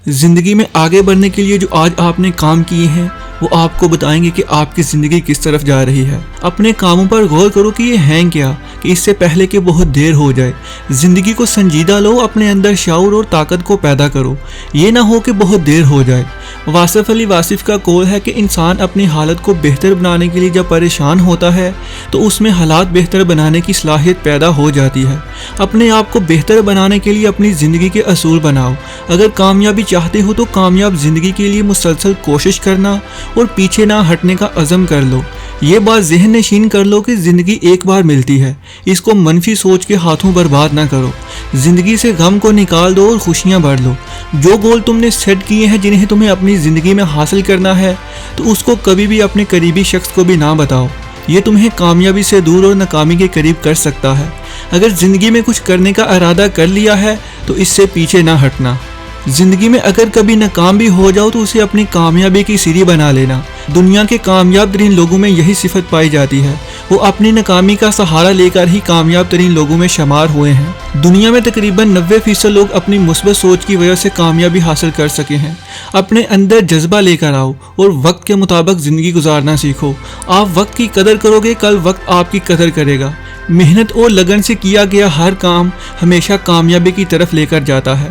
زندگی میں آگے بڑھنے کے لیے جو آج آپ نے کام کیے ہیں وہ آپ کو بتائیں گے کہ آپ کی زندگی کس طرف جا رہی ہے۔ اپنے کاموں پر غور کرو کہ یہ ہیں کیا، کہ اس سے پہلے کہ بہت دیر ہو جائے۔ زندگی کو سنجیدہ لو، اپنے اندر شعور اور طاقت کو پیدا کرو، یہ نہ ہو کہ بہت دیر ہو جائے۔ واصف علی واصف کا قول ہے کہ انسان اپنی حالت کو بہتر بنانے کے لیے جب پریشان ہوتا ہے تو اس میں حالات بہتر بنانے کی صلاحیت پیدا ہو جاتی ہے۔ اپنے آپ کو بہتر بنانے کے لیے اپنی زندگی کے اصول بناؤ۔ اگر کامیابی چاہتے ہو تو کامیاب زندگی کے لیے مسلسل کوشش کرنا اور پیچھے نہ ہٹنے کا عزم کر لو۔ یہ بات ذہن نشین کر لو کہ زندگی ایک بار ملتی ہے، اس کو منفی سوچ کے ہاتھوں برباد نہ کرو۔ زندگی سے غم کو نکال دو اور خوشیاں بڑھ لو۔ جو گول تم نے سیٹ کیے ہیں جنہیں تمہیں اپنی زندگی میں حاصل کرنا ہے تو اس کو کبھی بھی اپنے قریبی شخص کو بھی نہ بتاؤ، یہ تمہیں کامیابی سے دور اور ناکامی کے قریب کر سکتا ہے۔ اگر زندگی میں کچھ کرنے کا ارادہ کر لیا ہے تو اس سے پیچھے نہ ہٹنا۔ زندگی میں اگر کبھی ناکام بھی ہو جاؤ تو اسے اپنی کامیابی کی سیڑھی بنا لینا۔ دنیا کے کامیاب ترین لوگوں میں یہی صفت پائی جاتی ہے، وہ اپنی ناکامی کا سہارا لے کر ہی کامیاب ترین لوگوں میں شمار ہوئے ہیں۔ دنیا میں تقریباً 90% لوگ اپنی مثبت سوچ کی وجہ سے کامیابی حاصل کر سکے ہیں۔ اپنے اندر جذبہ لے کر آؤ اور وقت کے مطابق زندگی گزارنا سیکھو۔ آپ وقت کی قدر کرو گے، کل وقت آپ کی قدر کرے گا۔ محنت اور لگن سے کیا گیا ہر کام ہمیشہ کامیابی کی طرف لے کر جاتا ہے۔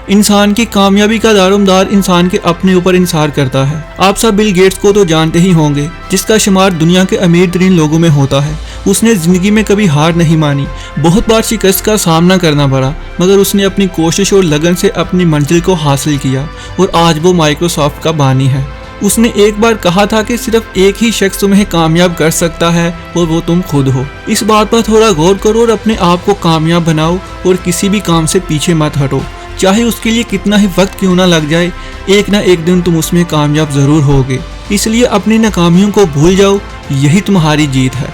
انسان کی کامیابی کا دارومدار انسان کے اپنے اوپر انحصار کرتا ہے۔ آپ سب بل گیٹس کو تو جانتے ہی ہوں گے، جس کا شمار دنیا کے امیر ترین لوگوں میں ہوتا ہے۔ اس نے زندگی میں کبھی ہار نہیں مانی، بہت بار شکست کا سامنا کرنا پڑا، مگر اس نے اپنی کوشش اور لگن سے اپنی منزل کو حاصل کیا اور آج وہ مائیکروسافٹ کا بانی ہے۔ اس نے ایک بار کہا تھا کہ صرف ایک ہی شخص تمہیں کامیاب کر سکتا ہے اور وہ تم خود ہو۔ اس بات پر تھوڑا غور کرو اور اپنے آپ کو کامیاب بناؤ اور کسی بھی کام سے پیچھے مت ہٹو، چاہے اس کے لیے کتنا ہی وقت کیوں نہ لگ جائے، ایک نہ ایک دن تم اس میں کامیاب ضرور ہوگے۔ اس لیے اپنی ناکامیوں کو بھول جاؤ، یہی تمہاری جیت ہے۔